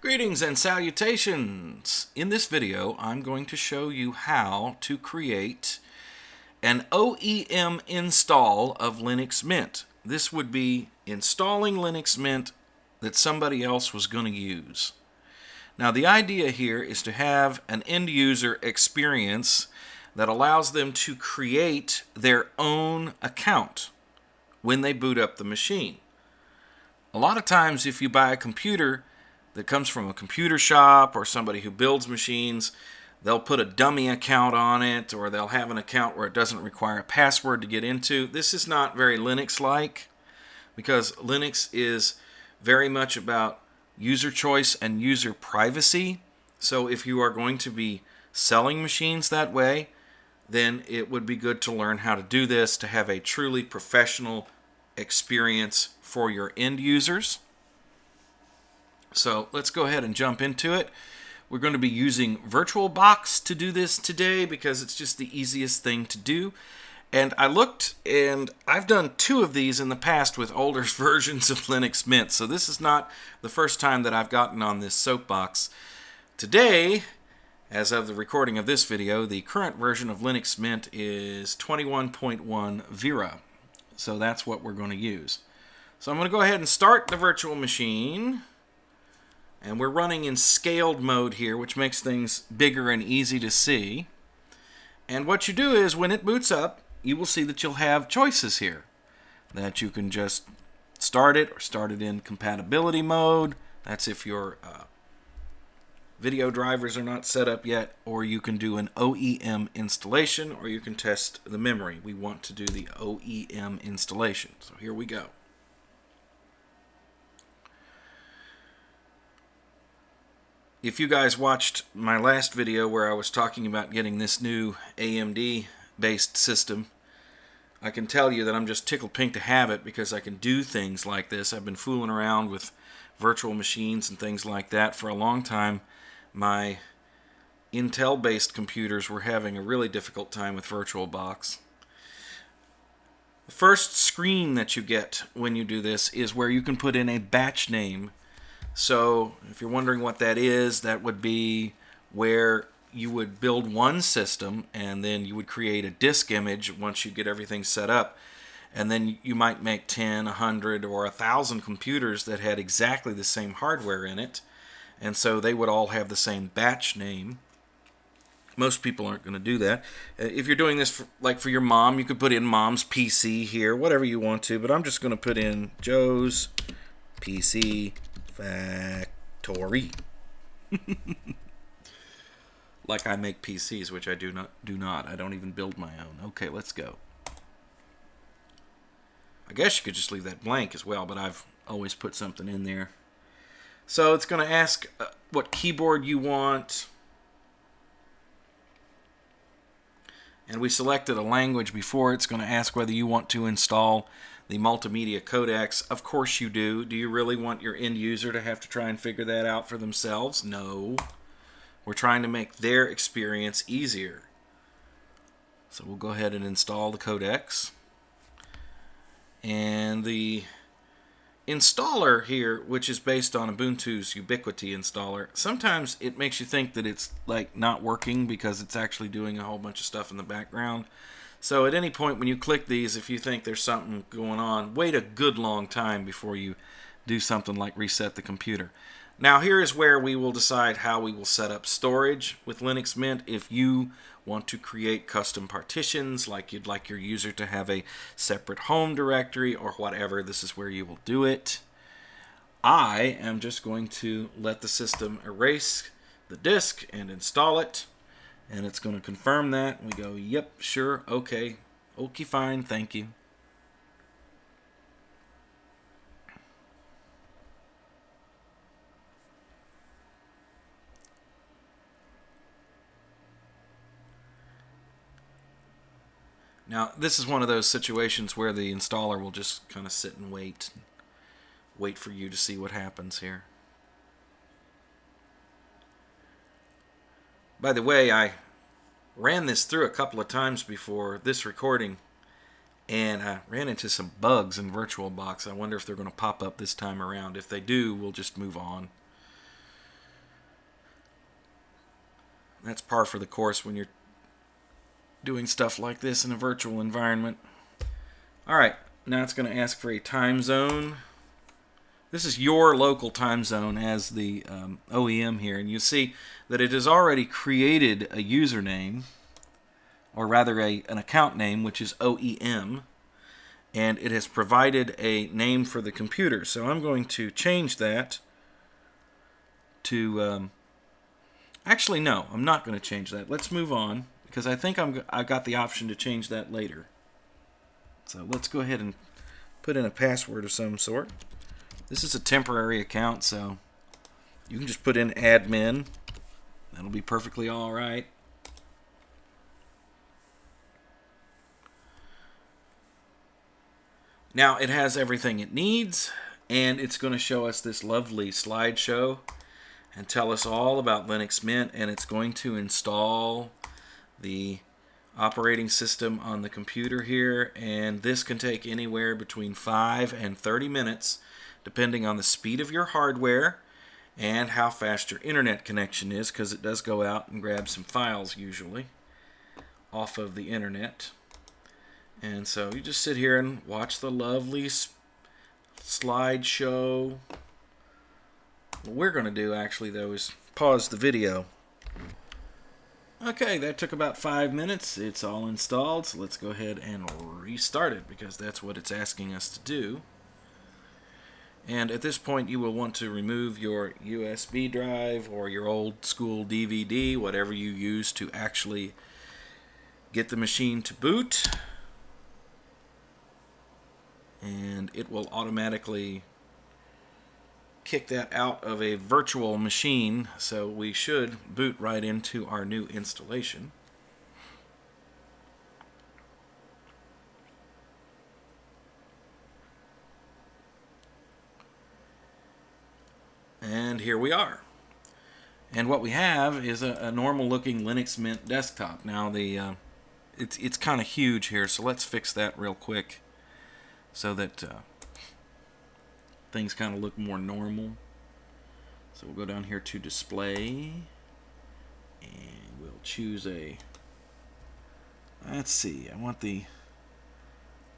Greetings and salutations! In this video, I'm going to show you how to create an OEM install of Linux Mint. This would be installing Linux Mint that somebody else was going to use. Now, the idea here is to have an end user experience that allows them to create their own account when they boot up the machine. A lot of times, if you buy a computer that comes from a computer shop or somebody who builds machines, they'll put a dummy account on it, or they'll have an account where it doesn't require a password to get into. This is not very Linux-like, because Linux is very much about user choice and user privacy. So if you are going to be selling machines that way, then it would be good to learn how to do this to have a truly professional experience for your end users. So let's go ahead and jump into it. We're going to be using VirtualBox to do this today because it's just the easiest thing to do. And I looked, and I've done 2 of these in the past with older versions of Linux Mint. So this is not the first time that I've gotten on this soapbox. Today, as of the recording of this video, the current version of Linux Mint is 21.1 Vera. So that's what we're going to use. So I'm going to go ahead and start the virtual machine. And we're running in scaled mode here, which makes things bigger and easy to see. And what you do is, when it boots up, you will see that you'll have choices here. That you can just start it, or start it in compatibility mode. That's if your video drivers are not set up yet. Or you can do an OEM installation, or you can test the memory. We want to do the OEM installation. So here we go. If you guys watched my last video where I was talking about getting this new AMD-based system, I can tell you that I'm just tickled pink to have it because I can do things like this. I've been fooling around with virtual machines and things like that for a long time. My Intel-based computers were having a really difficult time with VirtualBox. The first screen that you get when you do this is where you can put in a batch name. So if you're wondering what that is, that would be where you would build one system and then you would create a disk image once you get everything set up. And then you might make 10, 100, or 1,000 computers that had exactly the same hardware in it. And so they would all have the same batch name. Most people aren't going to do that. If you're doing this for your mom, you could put in Mom's PC here, whatever you want to. But I'm just going to put in Joe's PC Factory. Like I make PCs, which I do not. I don't even build my own. Okay, let's go. I guess you could just leave that blank as well, but I've always put something in there. So it's going to ask what keyboard you want. And we selected a language before. It's going to ask whether you want to install the multimedia codecs. Of course you do. Do you really want your end user to have to try and figure that out for themselves? No. We're trying to make their experience easier. So we'll go ahead and install the codecs. And the installer here, which is based on Ubuntu's Ubiquity installer, sometimes it makes you think that it's like not working because it's actually doing a whole bunch of stuff in the background. So at any point when you click these, if you think there's something going on, wait a good long time before you do something like reset the computer. Now here is where we will decide how we will set up storage with Linux Mint. If you want to create custom partitions, like you'd like your user to have a separate home directory or whatever, this is where you will do it. I am just going to let the system erase the disk and install it. And it's going to confirm that. We go, yep, sure, okay, fine, thank you. Now, this is one of those situations where the installer will just kind of sit and wait for you to see what happens here. By the way, I ran this through a couple of times before this recording, and I ran into some bugs in VirtualBox. I wonder if they're going to pop up this time around. If they do, we'll just move on. That's par for the course when you're doing stuff like this in a virtual environment. Alright, now it's going to ask for a time zone. This is your local time zone as the OEM here, and you see that it has already created a username, or rather an account name, which is OEM, and it has provided a name for the computer. So I'm going to change that to... actually, no, I'm not going to change that. Let's move on, because I think I got the option to change that later. So let's go ahead and put in a password of some sort. This is a temporary account, so you can just put in admin. That'll be perfectly all right. Now it has everything it needs, and it's going to show us this lovely slideshow and tell us all about Linux Mint, and it's going to install the operating system on the computer here, and this can take anywhere between 5 and 30 minutes depending on the speed of your hardware and how fast your internet connection is, because it does go out and grab some files usually off of the internet. And so you just sit here and watch the lovely slideshow. What we're going to do actually though is pause the video. Okay, that took about 5 minutes. It's all installed, so let's go ahead and restart it, because that's what it's asking us to do. And at this point you will want to remove your USB drive or your old school DVD, whatever you use to actually get the machine to boot. And it will automatically kick that out of a virtual machine, so we should boot right into our new installation. And here we are. And what we have is a normal looking Linux Mint desktop. Now it's kind of huge here, so let's fix that real quick so that things kind of look more normal. So we'll go down here to display, and we'll choose a, let's see,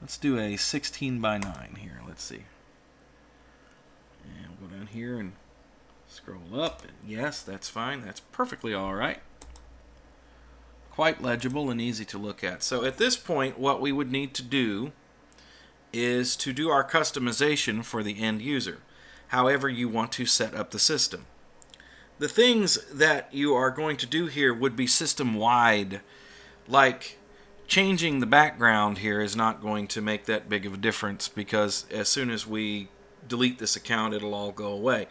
let's do a 16 by 9 here. Let's see. And we'll go down here and scroll up, and yes, that's fine. That's perfectly all right. Quite legible and easy to look at. So at this point, what we would need to do is to do our customization for the end user, however you want to set up the system. The things that you are going to do here would be system-wide, like changing the background here is not going to make that big of a difference, because as soon as we delete this account, it'll all go away.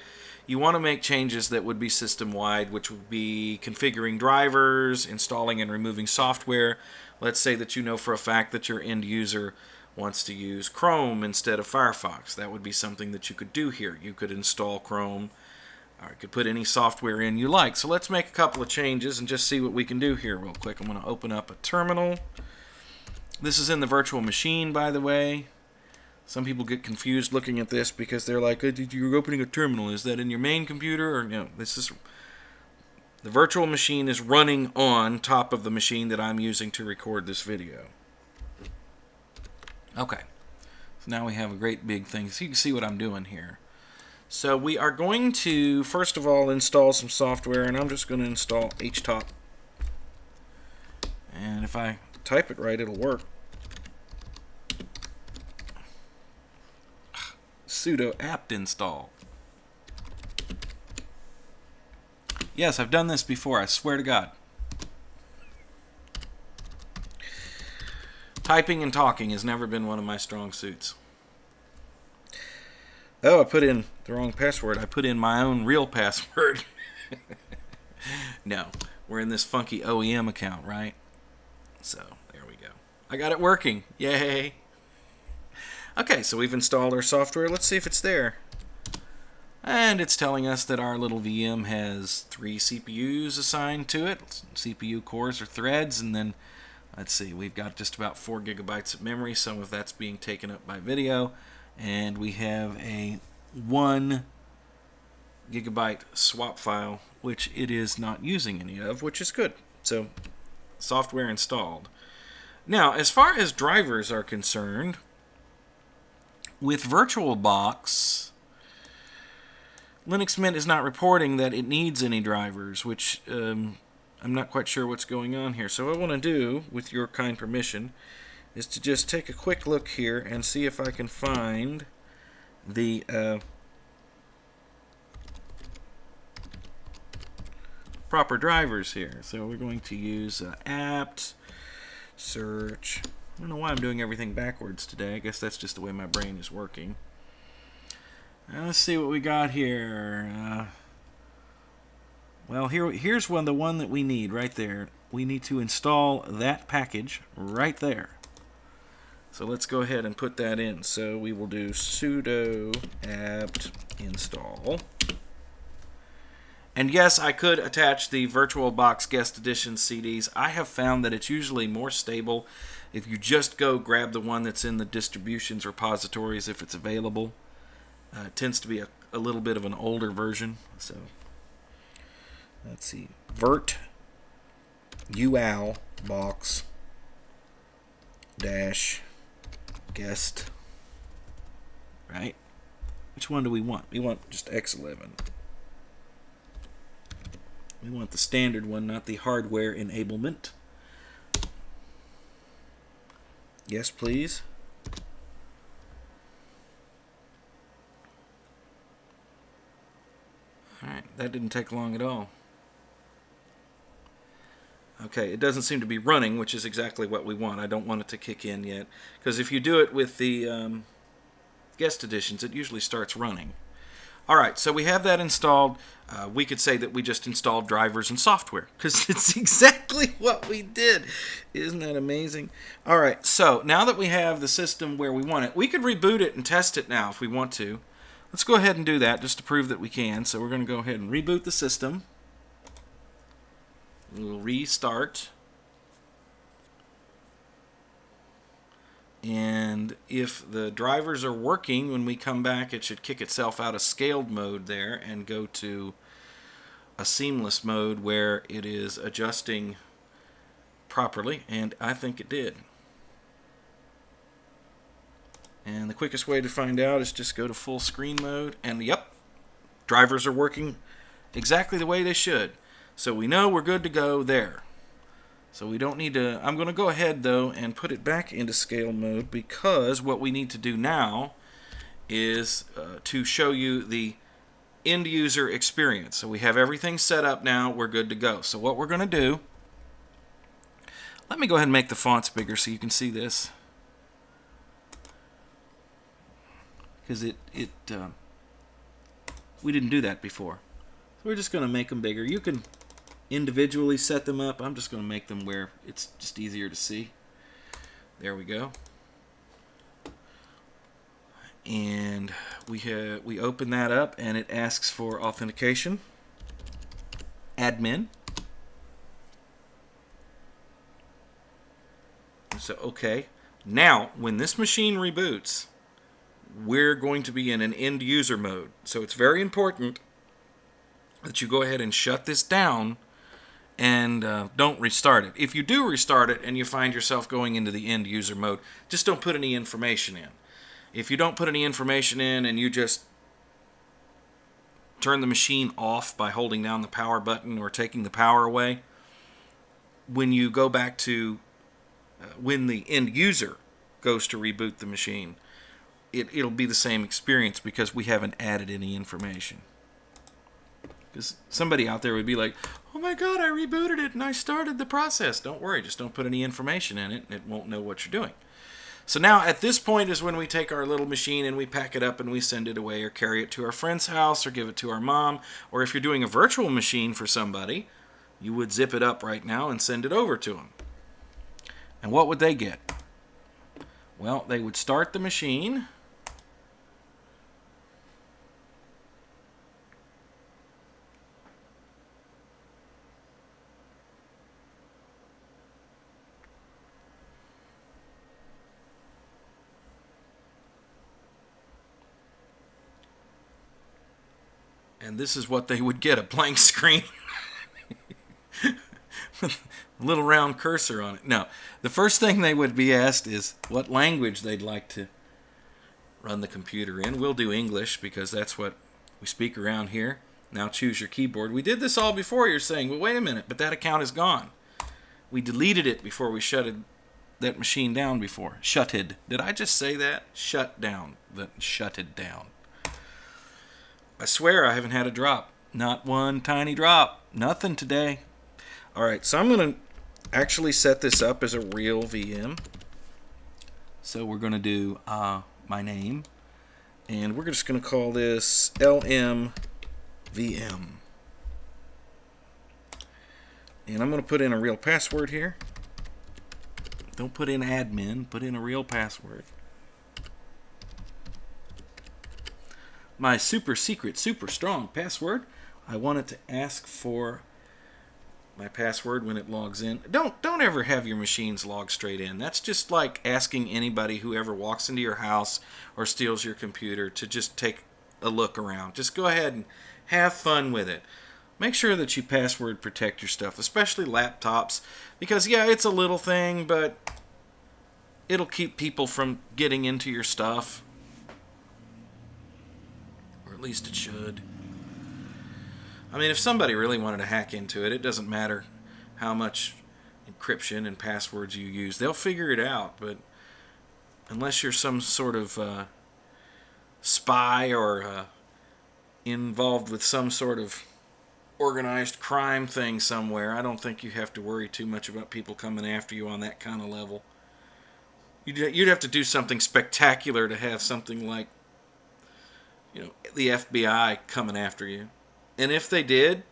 You want to make changes that would be system-wide, which would be configuring drivers, installing and removing software. Let's say that you know for a fact that your end user wants to use Chrome instead of Firefox. That would be something that you could do here. You could install Chrome, or you could put any software in you like. So let's make a couple of changes and just see what we can do here real quick. I'm going to open up a terminal. This is in the virtual machine, by the way. Some people get confused looking at this because they're like, you're opening a terminal. Is that in your main computer? Or, this is... The virtual machine is running on top of the machine that I'm using to record this video. Okay. So now we have a great big thing. So you can see what I'm doing here. So we are going to, first of all, install some software. And I'm just going to install htop. And if I type it right, it'll work. Sudo apt install. Yes, I've done this before, I swear to God. Typing and talking has never been one of my strong suits. Oh, I put in the wrong password. I put in my own real password. No, we're in this funky OEM account, right? So, there we go. I got it working. Yay! Okay, so we've installed our software. Let's see if it's there. And it's telling us that our little VM has 3 CPUs assigned to it. CPU cores or threads. And then, let's see, we've got just about 4 gigabytes of memory. Some of that's being taken up by video. And we have a 1 gigabyte swap file, which it is not using any of, which is good. So, software installed. Now, as far as drivers are concerned, with VirtualBox, Linux Mint is not reporting that it needs any drivers, which I'm not quite sure what's going on here. So what I want to do, with your kind permission, is to just take a quick look here and see if I can find the proper drivers here. So we're going to use apt search. I don't know why I'm doing everything backwards today. I guess that's just the way my brain is working. Now let's see what we got here. Well, here's the one that we need right there. We need to install that package right there. So let's go ahead and put that in. So we will do sudo apt install. And yes, I could attach the VirtualBox Guest Edition CDs. I have found that it's usually more stable if you just go grab the one that's in the distributions repositories if it's available. It tends to be a little bit of an older version. So let's see. Virt ual box dash guest. Right? Which one do we want? We want just X11. We want the standard one, not the hardware enablement. Yes, please. Alright, that didn't take long at all. Okay, it doesn't seem to be running, which is exactly what we want. I don't want it to kick in yet. Because if you do it with the guest editions, it usually starts running. Alright, so we have that installed. We could say that we just installed drivers and software, because it's exactly what we did. Isn't that amazing? Alright, so now that we have the system where we want it, we could reboot it and test it now if we want to. Let's go ahead and do that just to prove that we can. So we're going to go ahead and reboot the system. We'll restart. And if the drivers are working when we come back, it should kick itself out of scaled mode there and go to a seamless mode where it is adjusting properly, and I think it did. And the quickest way to find out is just go to full screen mode, and yep, drivers are working exactly the way they should. So we know we're good to go there. So we don't need to, I'm going to go ahead though and put it back into scale mode, because what we need to do now is to show you the end user experience. So we have everything set up now, we're good to go. So what we're going to do, let me go ahead and make the fonts bigger so you can see this. Because we didn't do that before. So we're just going to make them bigger. You can individually set them up. I'm just going to make them where it's just easier to see. There we go. And we open that up and it asks for authentication. Admin. So okay. Now when this machine reboots, we're going to be in an end user mode. So it's very important that you go ahead and shut this down and don't restart it. If you do restart it and you find yourself going into the end user mode, just don't put any information in. If you don't put any information in and you just turn the machine off by holding down the power button or taking the power away, when you go back to when the end user goes to reboot the machine, it'll be the same experience because we haven't added any information. Because somebody out there would be like, oh my god, I rebooted it and I started the process. Don't worry, just don't put any information in it and it won't know what you're doing. So now at this point is when we take our little machine and we pack it up and we send it away or carry it to our friend's house or give it to our mom. Or if you're doing a virtual machine for somebody, you would zip it up right now and send it over to them. And what would they get? Well, they would start the machine. And this is what they would get, a blank screen. Little round cursor on it. Now, the first thing they would be asked is what language they'd like to run the computer in. We'll do English because that's what we speak around here. Now choose your keyboard. We did this all before. You're saying, well, wait a minute, but that account is gone. We deleted it before we shutted that machine down before. Shutted. Did I just say that? Shut down. Shutted down. I swear I haven't had a drop. Not one tiny drop. Nothing today. All right, so I'm going to actually set this up as a real VM. So we're going to do my name, and we're just going to call this LM VM. And I'm going to put in a real password here. Don't put in admin, put in a real password. My super secret, super strong password. I want it to ask for my password when it logs in. Don't ever have your machines log straight in. That's just like asking anybody who ever walks into your house or steals your computer to just take a look around. Just go ahead and have fun with it. Make sure that you password protect your stuff, especially laptops, because yeah, it's a little thing, but it'll keep people from getting into your stuff. Or at least it should. I mean, if somebody really wanted to hack into it, it doesn't matter how much encryption and passwords you use. They'll figure it out, but unless you're some sort of spy or involved with some sort of organized crime thing somewhere, I don't think you have to worry too much about people coming after you on that kind of level. You'd have to do something spectacular to have something like, you know, the FBI coming after you. And if they did,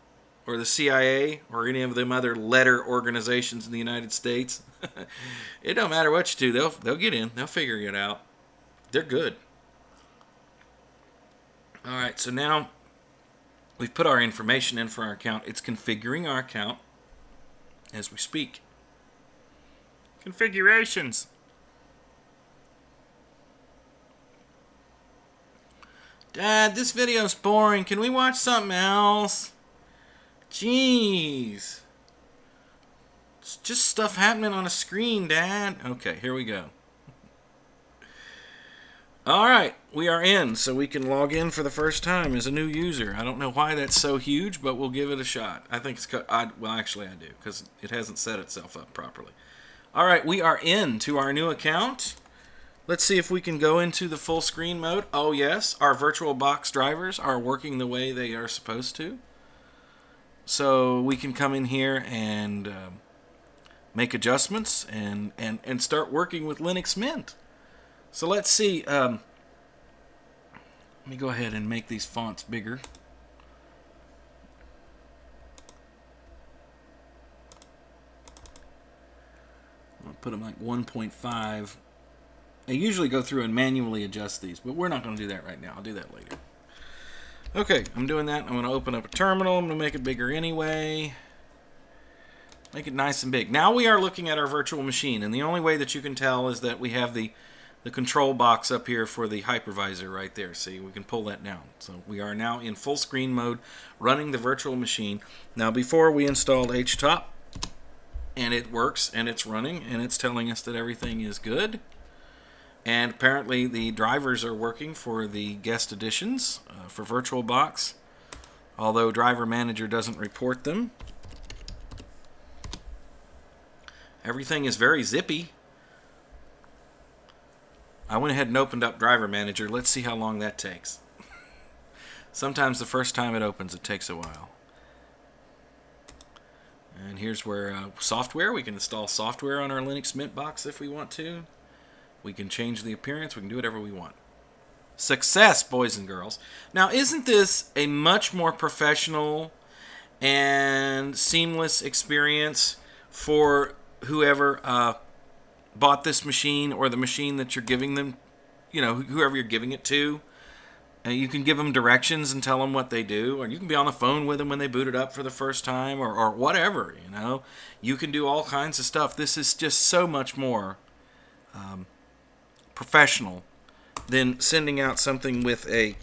or the CIA, or any of them other letter organizations in the United States, it don't matter what you do, they'll get in, they'll figure it out. They're good. All right, so now we've put our information in for our account. It's configuring our account as we speak. Configurations. Dad, this video's boring. Can we watch something else? Jeez. It's just stuff happening on a screen, Dad. Okay, here we go. Alright, we are in, so we can log in for the first time as a new user. I don't know why that's so huge, but we'll give it a shot. I think it's... well, actually I do, because it hasn't set itself up properly. Alright, we are in to our new account. Let's see if we can go into the full screen mode. Oh yes, our VirtualBox drivers are working the way they are supposed to. So we can come in here and make adjustments and start working with Linux Mint. So let's see. Let me go ahead and make these fonts bigger. I'll put them like 1.5. I usually go through and manually adjust these, but we're not going to do that right now. I'll do that later. Okay, I'm doing that. I'm going to open up a terminal. I'm going to make it bigger anyway. Make it nice and big. Now we are looking at our virtual machine, and the only way that you can tell is that we have the control box up here for the hypervisor right there. See, we can pull that down. So we are now in full screen mode running the virtual machine. Now before we installed HTOP, and it works, and it's running, and it's telling us that everything is good. And apparently the drivers are working for the guest editions for VirtualBox, although Driver Manager doesn't report them. Everything is very zippy. I went ahead and opened up Driver Manager. Let's see how long that takes. Sometimes the first time it opens, it takes a while. And here's where software. We can install software on our Linux Mint box if we want to. We can change the appearance. We can do whatever we want. Success, boys and girls. Now, isn't this a much more professional and seamless experience for whoever bought this machine or the machine that you're giving them, you know, whoever you're giving it to? You can give them directions and tell them what they do, or you can be on the phone with them when they boot it up for the first time, or whatever, you know. You can do all kinds of stuff. This is just so much more professional than sending out something with a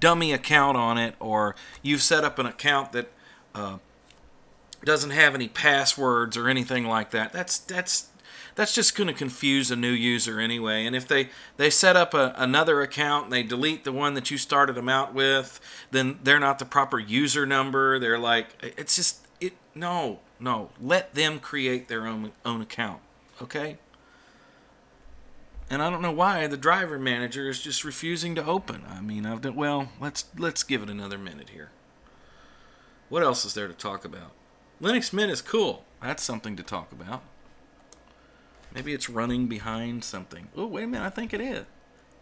dummy account on it, or you've set up an account that doesn't have any passwords or anything like that, that's just going to confuse a new user anyway. And if they set up another account and they delete the one that you started them out with, then they're not the proper user number. They're like, it's just, no. Let them create their own account, okay? And I don't know why the driver manager is just refusing to open. I mean, let's give it another minute here. What else is there to talk about? Linux Mint is cool. That's something to talk about. Maybe it's running behind something. Oh, wait a minute, I think it is.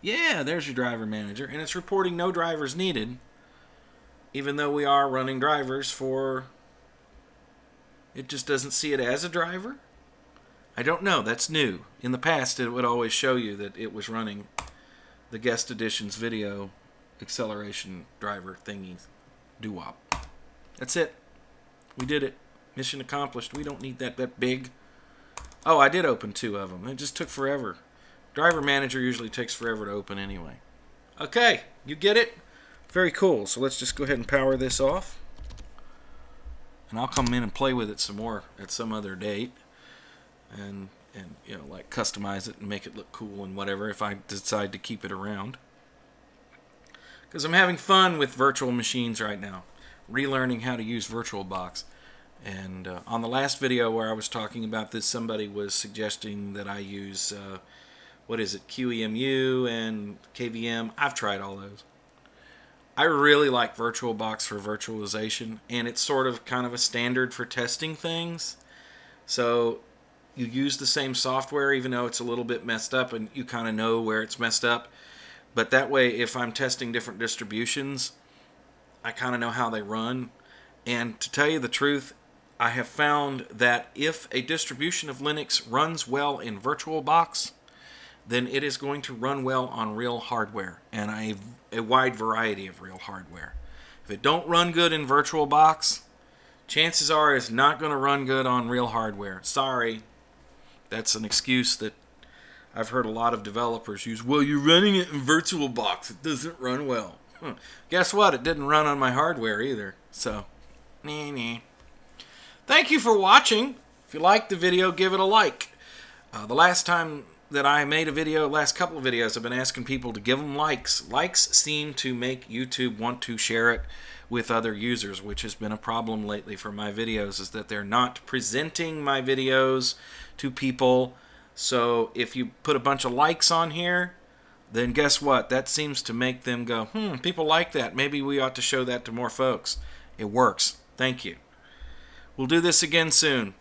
Yeah, there's your driver manager. And it's reporting no drivers needed, even though we are running drivers for... It just doesn't see it as a driver? I don't know. That's new. In the past, it would always show you that it was running the guest editions video acceleration driver thingies. Doo-wop. That's it. We did it. Mission accomplished. We don't need that big. Oh, I did open 2 of them. It just took forever. Driver manager usually takes forever to open anyway. Okay, you get it? Very cool. So let's just go ahead and power this off. And I'll come in and play with it some more at some other date. And like customize it and make it look cool and whatever if I decide to keep it around. Because I'm having fun with virtual machines right now. Relearning how to use VirtualBox. And on the last video where I was talking about this, somebody was suggesting that I use, QEMU and KVM. I've tried all those. I really like VirtualBox for virtualization, and it's sort of kind of a standard for testing things. So you use the same software even though it's a little bit messed up, and you kind of know where it's messed up. But that way, if I'm testing different distributions, I kind of know how they run. And to tell you the truth, I have found that if a distribution of Linux runs well in VirtualBox, then it is going to run well on real hardware, and a wide variety of real hardware. If it don't run good in VirtualBox, chances are it's not going to run good on real hardware. Sorry. That's an excuse that I've heard a lot of developers use. Well, you're running it in VirtualBox. It doesn't run well. Guess what? It didn't run on my hardware either. So, Thank you for watching. If you liked the video, give it a like. The last time that I made a video, last couple of videos, I've been asking people to give them likes. Likes seem to make YouTube want to share it with other users, which has been a problem lately for my videos, is that they're not presenting my videos to people. So if you put a bunch of likes on here, then guess what? That seems to make them go, people like that. Maybe we ought to show that to more folks. It works. Thank you. We'll do this again soon.